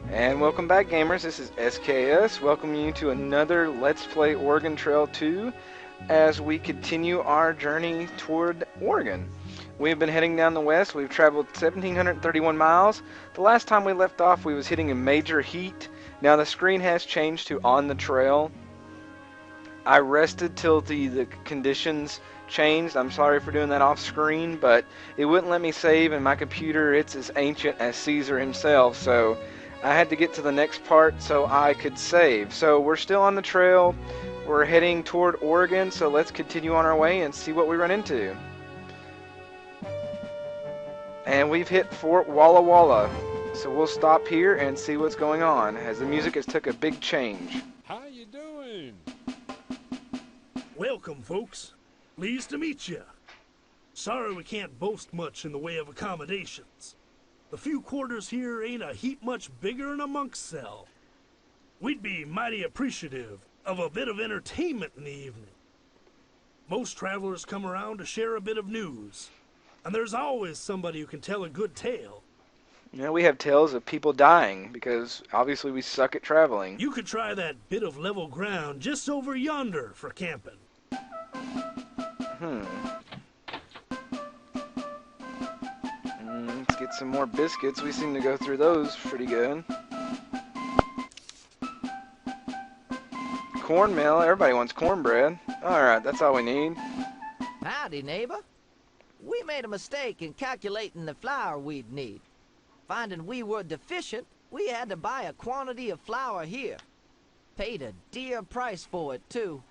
And welcome back, gamers. This is SKS, welcoming you to another Let's Play Oregon Trail 2 as we continue our journey toward Oregon. We've been heading down the west. We've traveled 1,731 miles. The last time we left off, we was hitting a major heat. Now the screen has changed to on the trail. I rested till the conditions changed. I'm sorry for doing that off screen, but it wouldn't let me save, and my computer, it's as ancient as Caesar himself, so I had to get to the next part so I could save. So we're still on the trail. We're heading toward Oregon, so let's continue on our way and see what we run into. And we've hit Fort Walla Walla, so we'll stop here and see what's going on as the music has took a big change. How you doing? Welcome, folks. Pleased to meet you. Sorry we can't boast much in the way of accommodations. The few quarters here ain't a heap much bigger than a monk's cell. We'd be mighty appreciative of a bit of entertainment in the evening. Most travelers come around to share a bit of news, and there's always somebody who can tell a good tale. You know, we have tales of people dying because obviously we suck at traveling. You could try that bit of level ground just over yonder for camping. Let's get some more biscuits. We seem to go through those pretty good. Cornmeal. Everybody wants cornbread. Alright, that's all we need. Howdy, neighbor. We made a mistake in calculating the flour we'd need. Finding we were deficient, we had to buy a quantity of flour here. Paid a dear price for it, too.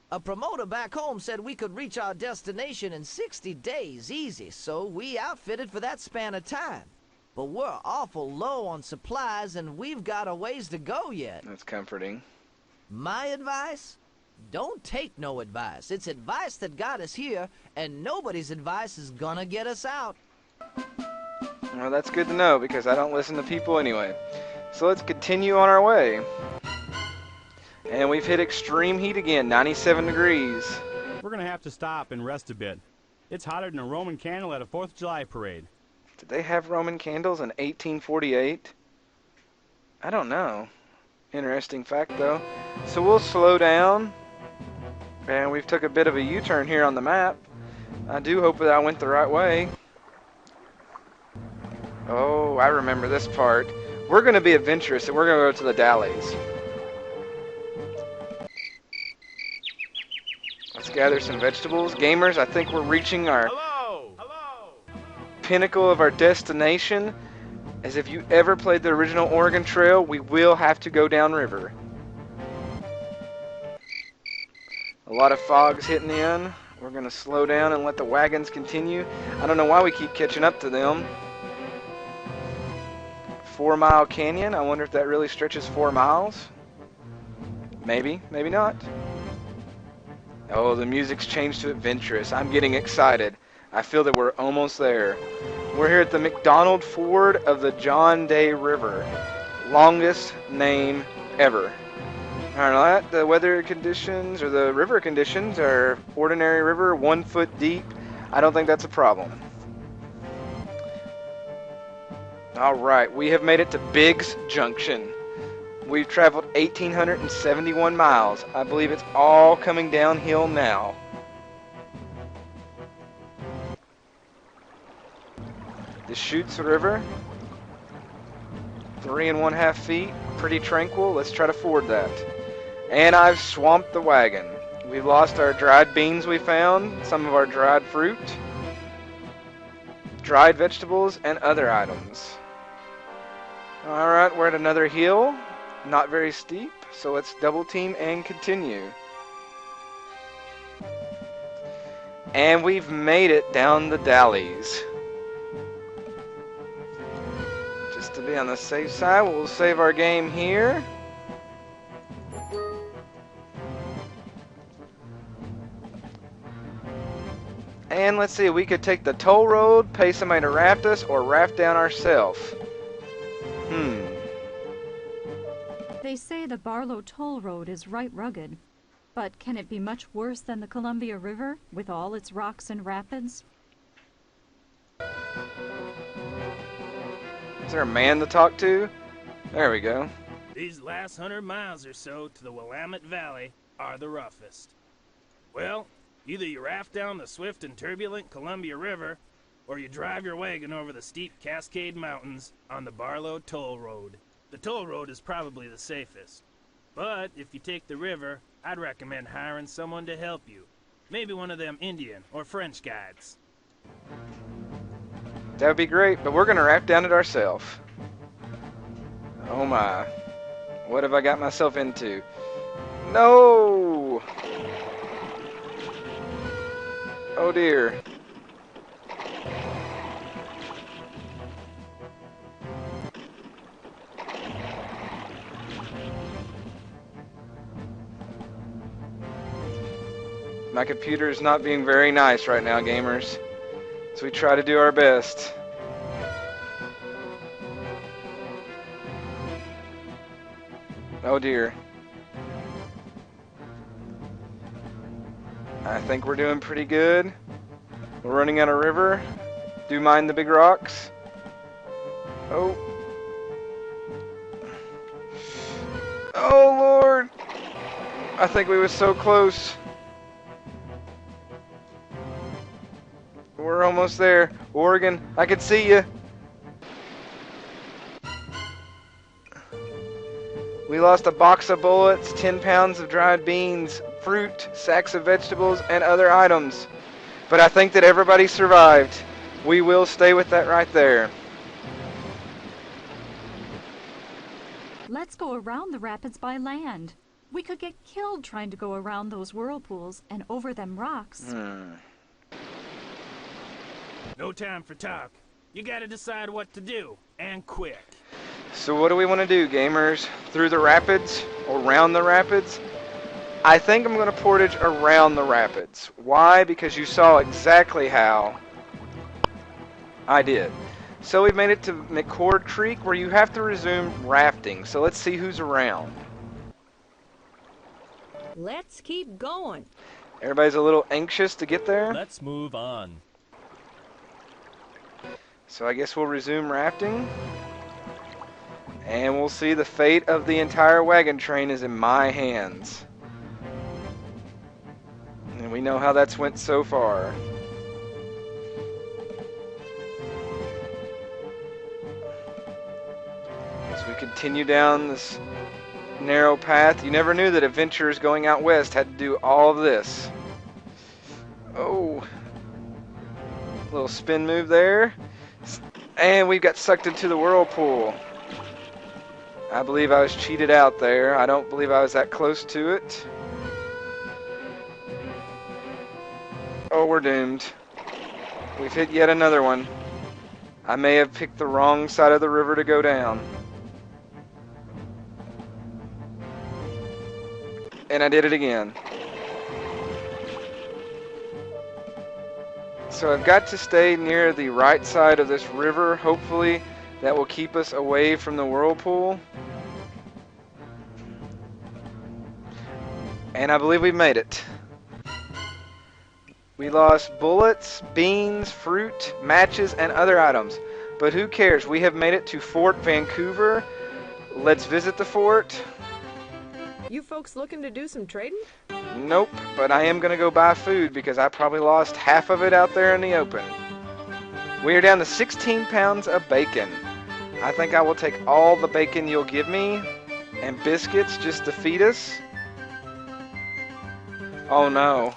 A promoter back home said we could reach our destination in 60 days easy, so we outfitted for that span of time. But we're awful low on supplies, and we've got a ways to go yet. That's comforting. My advice? Don't take no advice. It's advice that got us here, and nobody's advice is gonna get us out. Well, that's good to know, because I don't listen to people anyway. So let's continue on our way. And we've hit extreme heat again, 97 degrees. We're going to have to stop and rest a bit. It's hotter than a Roman candle at a 4th of July parade. Did they have Roman candles in 1848? I don't know. Interesting fact, though. So we'll slow down. And we've took a bit of a U-turn here on the map. I do hope that I went the right way. Oh, I remember this part. We're going to be adventurous, and we're going to go to the Dalles. Let's gather some vegetables. Gamers, I think we're reaching our pinnacle of our destination. As if you ever played the original Oregon Trail, we will have to go downriver. A lot of fog's hitting in. We're going to slow down and let the wagons continue. I don't know why we keep catching up to them. 4 Mile Canyon. I wonder if that really stretches 4 miles. Maybe, maybe not. Oh, the music's changed to adventurous. I'm getting excited. I feel that we're almost there. We're here at the McDonald Ford of the John Day River. Longest name ever. Alright, the weather conditions, or the river conditions, are ordinary river, 1 foot deep. I don't think that's a problem. Alright, we have made it to Biggs Junction. We've traveled 1,871 miles. I believe it's all coming downhill now. Deschutes River. 3 1/2 feet. Pretty tranquil. Let's try to ford that. And I've swamped the wagon. We've lost our dried beans we found, some of our dried fruit, dried vegetables, and other items. Alright, we're at another hill. Not very steep, so let's double team and continue. And we've made it down the Dalles. Just to be on the safe side, we'll save our game here. And let's see, we could take the toll road, pay somebody to raft us, or raft down ourselves. They say the Barlow Toll Road is right rugged, but can it be much worse than the Columbia River, with all its rocks and rapids? Is there a man to talk to? There we go. These last 100 miles or so to the Willamette Valley are the roughest. Well, either you raft down the swift and turbulent Columbia River, or you drive your wagon over the steep Cascade Mountains on the Barlow Toll Road. The toll road is probably the safest. But if you take the river, I'd recommend hiring someone to help you. Maybe one of them Indian or French guides. That would be great, but we're going to raft down it ourselves. Oh my. What have I got myself into? No! Oh dear. My computer is not being very nice right now, gamers. So we try to do our best. Oh dear. I think we're doing pretty good. We're running out of river. Do mind the big rocks. Oh. Oh Lord. I think we were so close. We're almost there. Oregon, I can see you. We lost a box of bullets, 10 pounds of dried beans, fruit, sacks of vegetables, and other items. But I think that everybody survived. We will stay with that right there. Let's go around the rapids by land. We could get killed trying to go around those whirlpools and over them rocks. No time for talk. You gotta decide what to do, and quick. So what do we want to do, gamers? Through the rapids or around the rapids? I think I'm going to portage around the rapids. Why? Because you saw exactly how I did. So we've made it to McCord Creek where you have to resume rafting. So let's see who's around. Let's keep going. Everybody's a little anxious to get there. Let's move on. So I guess we'll resume rafting. And we'll see the fate of the entire wagon train is in my hands. And we know how that's went so far. As we continue down this narrow path, you never knew that adventurers going out west had to do all of this. Oh. Little spin move there. And we got sucked into the whirlpool. I believe I was cheated out there. I don't believe I was that close to it. Oh, we're doomed. We've hit yet another one. I may have picked the wrong side of the river to go down. And I did it again. So I've got to stay near the right side of this river. Hopefully that will keep us away from the whirlpool. And I believe we made it. We lost bullets, beans, fruit, matches, and other items. But who cares? We have made it to Fort Vancouver. Let's visit the fort. You folks looking to do some trading? Nope, but I am going to go buy food because I probably lost half of it out there in the open. We are down to 16 pounds of bacon. I think I will take all the bacon you'll give me and biscuits just to feed us. Oh no,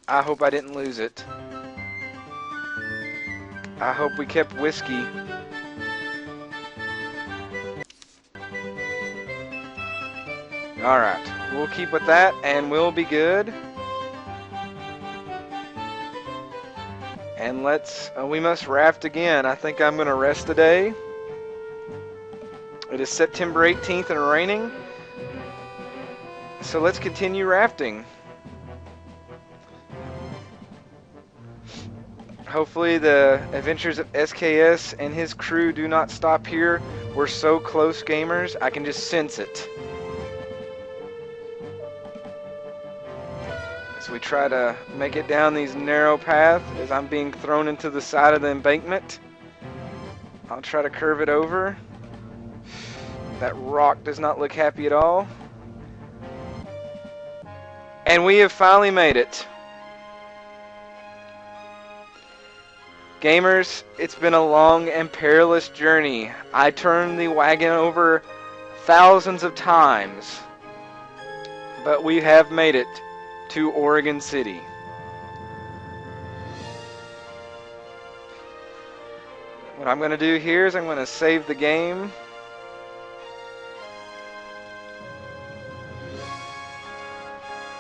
I hope I didn't lose it. I hope we kept whiskey. Alright, we'll keep with that and we'll be good. And we must raft again. I think I'm going to rest today. It is September 18th and raining. So let's continue rafting. Hopefully the adventures of SKS and his crew do not stop here. We're so close, gamers. I can just sense it. As we try to make it down these narrow paths as I'm being thrown into the side of the embankment. I'll try to curve it over. That rock does not look happy at all. And we have finally made it. Gamers, it's been a long and perilous journey. I turned the wagon over thousands of times. But we have made it to Oregon City. What I'm going to do here is I'm going to save the game.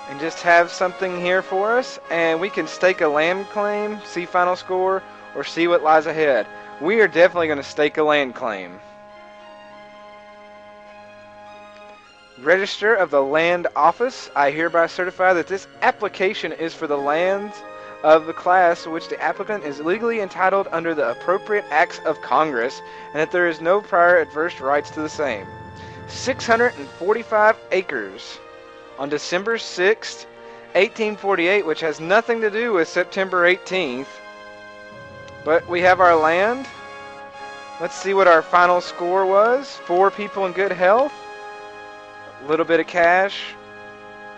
And just have something here for us. And we can stake a land claim, see final score, or see what lies ahead. We are definitely going to stake a land claim. Register of the Land Office. I hereby certify that this application is for the lands of the class to which the applicant is legally entitled under the appropriate acts of Congress, and that there is no prior adverse rights to the same. 645 acres on December 6th, 1848, which has nothing to do with September 18th. But we have our land. Let's see what our final score was. 4 people in good health. A little bit of cash.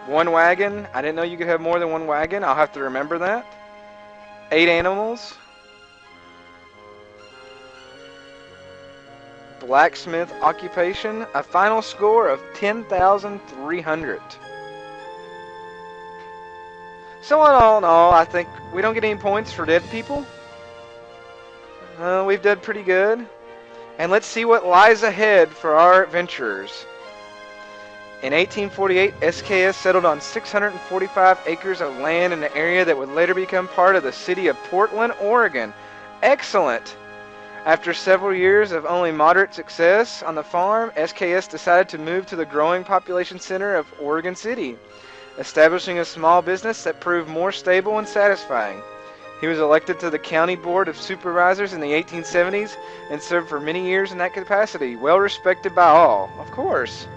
1 wagon. I didn't know you could have more than 1 wagon. I'll have to remember that. 8 animals. Blacksmith occupation. A final score of 10,300. So all in all, I think we don't get any points for dead people. We've done pretty good. And let's see what lies ahead for our adventurers. In 1848, SKS settled on 645 acres of land in an area that would later become part of the city of Portland, Oregon. Excellent! After several years of only moderate success on the farm, SKS decided to move to the growing population center of Oregon City, establishing a small business that proved more stable and satisfying. He was elected to the County Board of Supervisors in the 1870s and served for many years in that capacity, well respected by all, of course.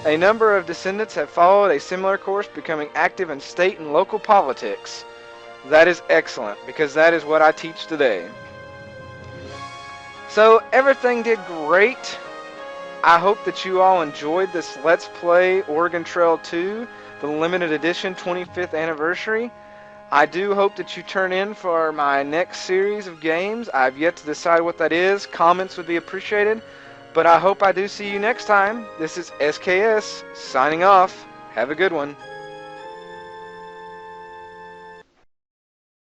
A number of descendants have followed a similar course, becoming active in state and local politics. That is excellent, because that is what I teach today. So, everything did great. I hope that you all enjoyed this Let's Play Oregon Trail 2, the limited edition 25th anniversary. I do hope that you turn in for my next series of games. I've yet to decide what that is. Comments would be appreciated. But I hope I do see you next time. This is SKS, signing off. Have a good one.